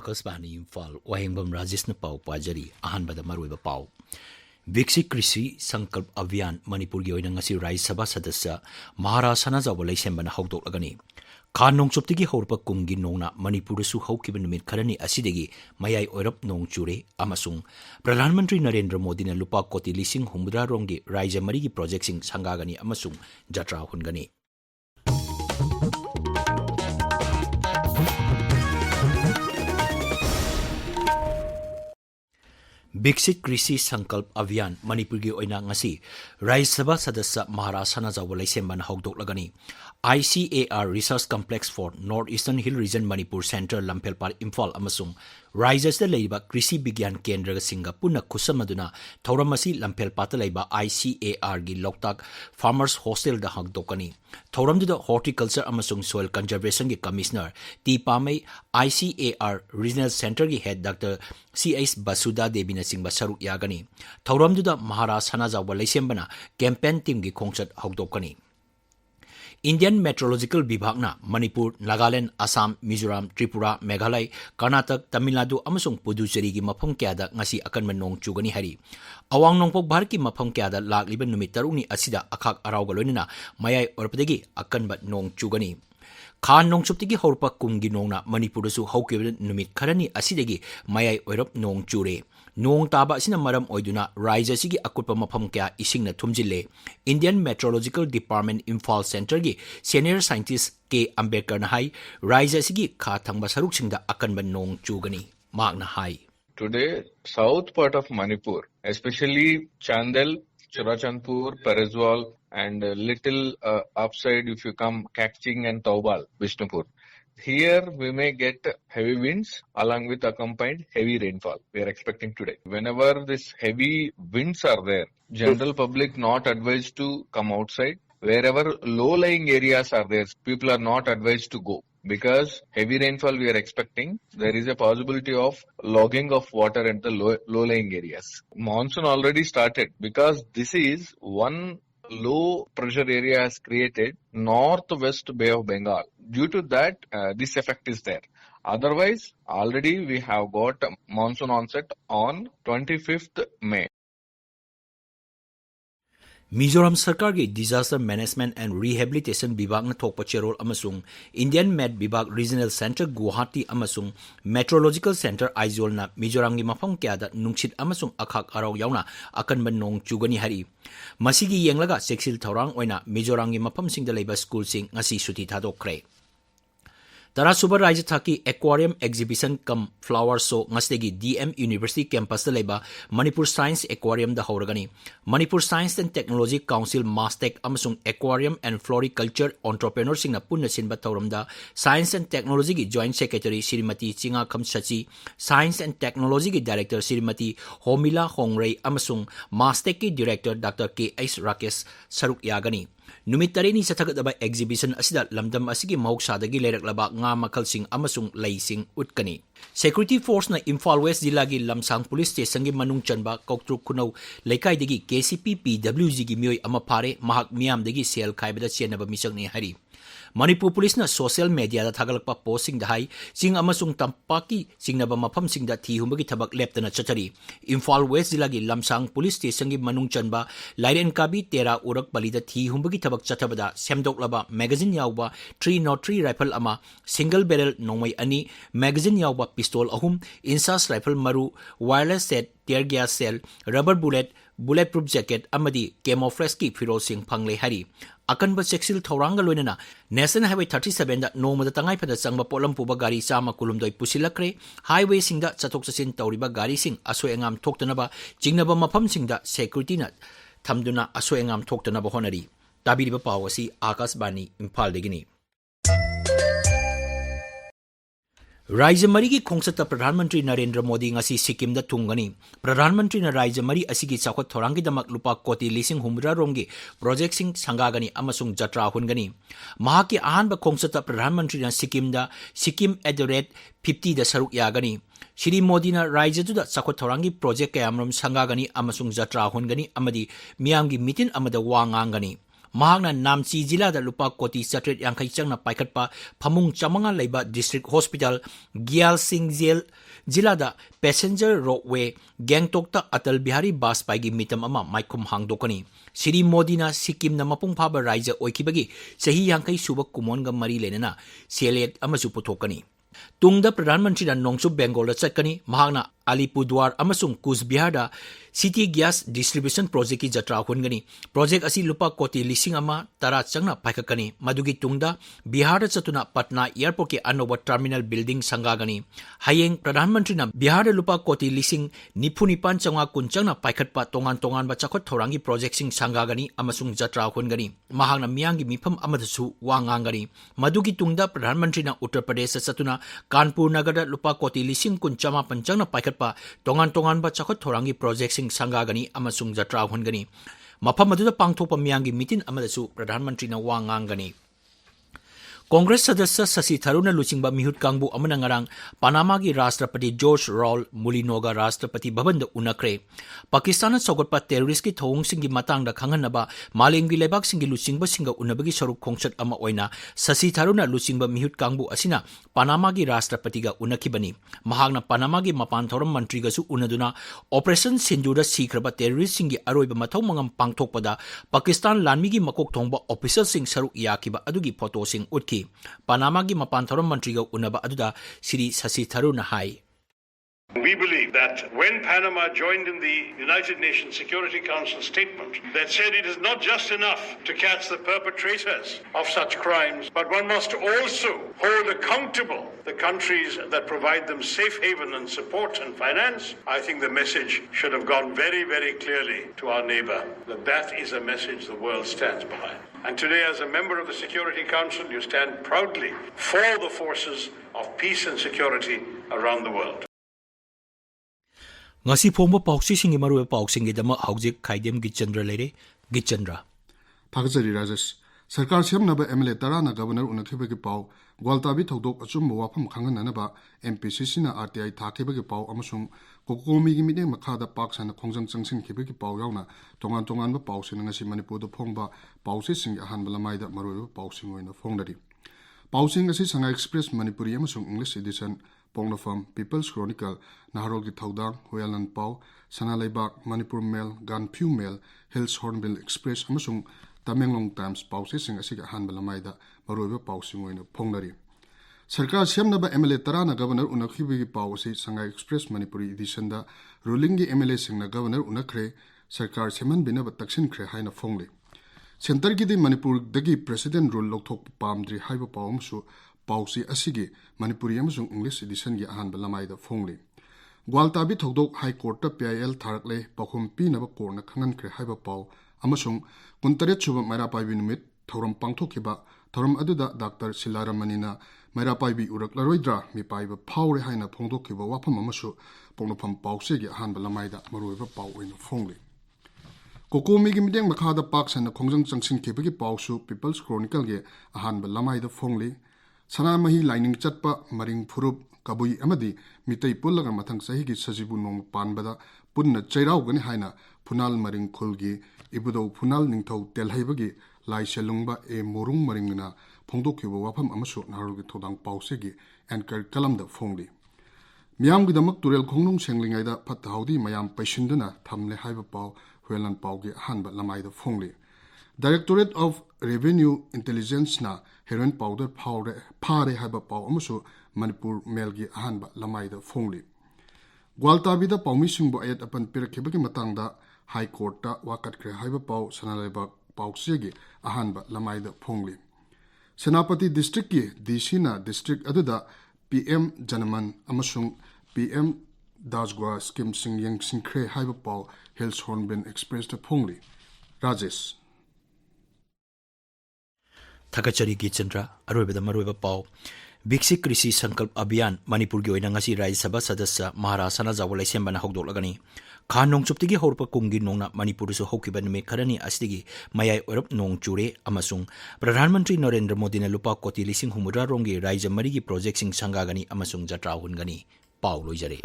Akasbani Imphal Wahingbam Rajesh na pau pajari ahan bada maruiba pau Viksit Krisi Sankalp Abhiyan Manipur gi oina ngasi Rai Sabha Sadasya Maharashtra Jawa Laisemba na hawdok lagani Khan Nongchoptigi horpa kumgi nongna Manipur su hawkiba numit kharani asidegi mayai oirap nong chure amasung Pradhan Mantri Narendra Modi na lupa koti lising humudra rongi Raija Marigi project sing sangagani amasung jatra hungani Viksit Krisi Sankalp Abhiyan Manipur gi oina ngasi Rai Sabha Sadasya Maharashtra Jawa Laisemba na hawdok lagani ICAR Research Complex for Northeastern Hill Region Manipur Center Lamphelpar Imphal amasung Raijasda leiba Krisi Bigyan Kendra Singa Puna Kusamaduna Thauramasi Lamphelpata leiba ICAR gi Loktak Farmers Hostel da hagdokani Thauramduda Horticulture amasung Soil Conservation gi Commissioner T Pamei ICAR Regional Center gi Head Dr. C.S. Basuda Devi na singba saruk yagani Thauramduda Maharashtra Jawa Laisembana campaign team gi khongchat hagdokani Indian Meteorological Vibhagna Manipur, Nagaland, Assam, Mizoram, Tripura, Meghalaya, Karnataka, Tamil Nadu amasung Puducherry gi mafam kyada ngasi akanman nong chugani hari. Awang nongpok Bharat ki mafam kyada lagliban numit taruni asida akhak araw galonina mayai orpadagi akanbat nong chugani. Khan Nongchoptigi horpa kumgi nongna Manipur su hawkiba numit kharani asidagi mayai oirap nong chure. Nong taba sina maram oiduna Raija sigi akutpa mafam kya ising na thumjille Indian Meteorological Department Imphal Center gi Senior Scientist K. Ambedkar na hai Raija sigi kha thangba saruk singda akanba nong chugani magna hai. Today, south part of Manipur, especially Chandel, Churachandpur, Pereswal, and little upside if you come Kakching and Taubal, Vishnupur. Here we may get heavy winds along with accompanied heavy rainfall. We are expecting today. Whenever this heavy winds are there, general public not advised to come outside. Wherever low-lying areas are there, people are not advised to go. Because heavy rainfall we are expecting, there is a possibility of logging of water at the low-lying areas. Monsoon already started because this is one low pressure area has created northwest Bay of Bengal. Due to that, this effect is there. Otherwise, already we have got monsoon onset on 25th May. Mizoram Sarkar gi Disaster Management and Rehabilitation Vibhag na thokpa cherol amasung Indian Met Vibhag Regional Center Guwahati amasung Meteorological Center Aizawl na Mizoram gi mafam kyada nungsit amasung akhak araw yauna akanban nong chugani hari. Masigi yenglaga seksil thaurang oina Mizoram gi mafam singda leiba school sing ngasi suti thadokre. Tara Suba Raija Thaki Aquarium Exhibition cum Flower Show ngastegi DM University campus da leba Manipur Science Aquarium da horagani. Manipur Science and Technology Council Mastec amasung Aquarium and Floriculture Entrepreneur sing na punna sinba thauramda Science and Technology gi Joint Secretary Srimati Chinga Kham Sachi, Science and Technology gi Director Srimati Homila Hongrei amasung Mastec ki Director Dr. K.S. Rakesh saruk yagani. Numit tarini sa tagadaba exhibition asida lamdam asigi mahuksadagi leiraklaba nga makalsing amasung laising utkani. Security Force na Imphal West Jilagi Lamsang Police Station gi manung chanba Koktruk Kunaw Laikai KCP PWG gi mioy ama pare mahak miyam dagi sel khaibada chenaba misang ni hari. Manipur Police na social media da thagalakpa posting da hai sing amasung tampaki singnaba mafam singda thi humbagi thabak leptana chatari. Imphal West Jilagi Lamsang Police Station gi manung chanba Lairen Kabi Tera Urak Balida thi humbagi thabak chatabada semdoklaba magazine yawba 303 rifle ama single barrel nongmai ani magazine yawba pistol ahum insas rifle maru wireless set tear gas cell rubber bulletproof jacket amadi camouflage ki firol sing phangle hari. Akanba seksil thoranga loinana National Highway 37 da nomada tangai pada sangba polam puba gari sama kulumdoi pusilakre highway singda chatok chasin tauriba gari sing asoi angam thoktanaba jingnaba mafam singda security na thamduna asoi angam thoktanaba honari. Tabiriba pawasi Akasbani Imphal degini. Raija Mari ki khongsata Pradhan Mantri Narendra Modi ngasi Sikkim da tungani. Pradhan Mantri na Raija Mari asigi chawkhat thorangi damak lupa koti lising humra romgi project sing sangagani amasung jatra hungani. Mahaki ahanba khongsata Pradhan Mantri na Sikkim da Sikkim @50 da saruk yagani. Shri Modi na Raija da chawkhat thorangi project kayamram sangagani amasung jatra hungani amadi miyamgi mitin amada wangangani. mahakna Namchi jilada lupa koti satret yangkai changna paikatpa phamung chamanga leiba district hospital Gyal Singh jilada passenger roadway Gangtok Atal Bihari Bajpayee mitam ama maikum hangdokani Siri Modi na Sikkim na mapung phaba raija oikibagi sahi yangkai suba kumonga mari lenana selet amasu puthokani Tungda Pradhan Mantri na Nongchup Bengal da chatkani mahakna Alipurduar amasung Coachbihar da City Gas Distribution Project ki jatra hungani project asi lupa koti lising ama tara changna paikakani madugi tungda Bihar da chatuna Patna airport ki anoba terminal building sangagani hayeng Pradhan Mantri na Bihar da lupa koti lising nipunipan changa kunchangna paikatpa tongan ba chakot thorangi project sing sangagani amasung jatra hungani mahakna miyangi mifam amadasu wangangani madugi tungda Pradhan Mantri na Uttar Pradesh chatuna Kanpur Nagar da lupa koti lising kunchama panchangna paikatpa tongan ba chakot thorangi project sing sangagani amasung jatra hungani mafam aduda pangthokpa miyangi mitin amadasu Pradhan Mantri na wangangani Congress Sadasya Sasi Tharuna Luchingba Mihut Kangbu amana ngarang Panama gi Rashtrapati George Raul Mulinoga Rashtrapati Bhavan da unakre Pakistan sogotpa terrorist ki thong singi matang da khanganaba malengi lebak singi luchingba singa unabagi saruk khongchat ama oina Sasi Tharuna Luchingba Mihut Kangbu asina Panama gi Rashtrapati ga unakibani mahagna Panama gi mapan thoram mantri ga su unaduna Operation Sindoor da sikraba terrorist singi aroiba mathau mangam pangthokpada Pakistan lanmi gi makok thongba official sing saruk yakiba adugi photo sing utki Panama gi mapan thoram mantri ga unaba aduda Sri Sasi Tharuna hai We believe that when Panama joined in the United Nations Security Council statement that said it is not just enough to catch the perpetrators of such crimes, but one must also hold accountable the countries that provide them safe haven and support and finance, I think the message should have gone very, very clearly to our neighbor that that is a message the world stands behind. And today, as a member of the Security Council, you stand proudly for the forces of peace and security around the world. Ngasi phongba pauksi singi maru pauksing gi dama haujik Khaidem Geetchandra lere Geetchandra Thakjari Rajesh Sarkar semnaba MLA tarana governor unakhiba gi pau Gwaltabi thodok achum wafam khangananaba MPCC na RTI thakhiba gi pau amasung kokomi gi mideng makhada paksana khongjang changsin khiba gi pau yauna tongan ba pausin ngasi Manipur do phongba pausi sing ahan balamaida maru pausing oina phongdari pausing asi Sanga Express Manipuri amasung English edition Pongnafam People's Chronicle Naharol gi thodang Hoyalan Pau Sanalaibak Manipur Mail Ganphu Mail Hills Hornbill Express amasung Tamenglong Times pausi sing asi ga han balamaida maroiba pausing oina phongnari Sarkar semnaba MLA tarana governor unakhibi gi pausi Sanga Express Manipuri edition da ruling gi MLA singna governor unakre Sarkar seman binaba taksin khre haina phongli Center gi di Manipur dagi president rule lokthok pamdri haiba pawmsu pausi asigi Manipuri amasung English edition gi ahan balamaida phongli Gwaltabi thodok High Court ta PIL tharakle pakhum pi naba korna khangan khre haiba paw amasung kuntaret chuba Mairapai numit thoram pangthokiba thoram aduda Dr. Silaramanina Mairapai bi uraklaroi mi paiba phawre haina phongdokiba wafam amasu pongnopam pausi gi ahan balamaida maroiba paw oina phongli Kokomi gi mideng makhada paksana khongjang changsin khebagi pausu People's Chronicle ge ahan balamaida phongli Sanamahi lining chatpa maring phurup kabui amadi mitei pullaga mathang sahi gi sajibu nong panbada punna chairau gani haina phunal maring khulgi ibudo phunal ningthau telhaibagi lai selungba e morung maringna phongdokhiba wafam amasu narugi thodang pause gi anchor kalamda phongli miyam gi damak turel khongnung senglingai da phathaudi mayam paisinduna thamle haiba paw hwelan paw gi hanba lamaida phongli Directorate of Revenue Intelligence na heroin powder phare haiba paw amasu Manipur Mail gi ahanba lamaida phongli Gwaltabi da pawmisingbo ayat apan pirakhibagi matangda High Court ta wakat kre haiba paw sanalaiba pawse gi ahanba lamaida phongli Senapati District ki DC na district aduda PM Janaman amasung PM Dajgwa scheme sing yang singkre haiba paw Hills Hornbill Express ta phongli Rajesh Thakachari Geetchandra aroibada maroiba paw Bixi Krishi Sankalp Abhiyan Manipur gi oina ngasi Rajya Sabha Sadasya Maharashtra na zawalai sembana hokdoklagani Kha nongchuptigi horpa kumgi nongna Manipur su hokiba nume kharani asdigi mayai orap nong chure amasung Pradhan Mantri Narendra Modi na lupa koti lising humudra rongi Rajya Marigi project sing sangagani amasung jatra hungani paw loijare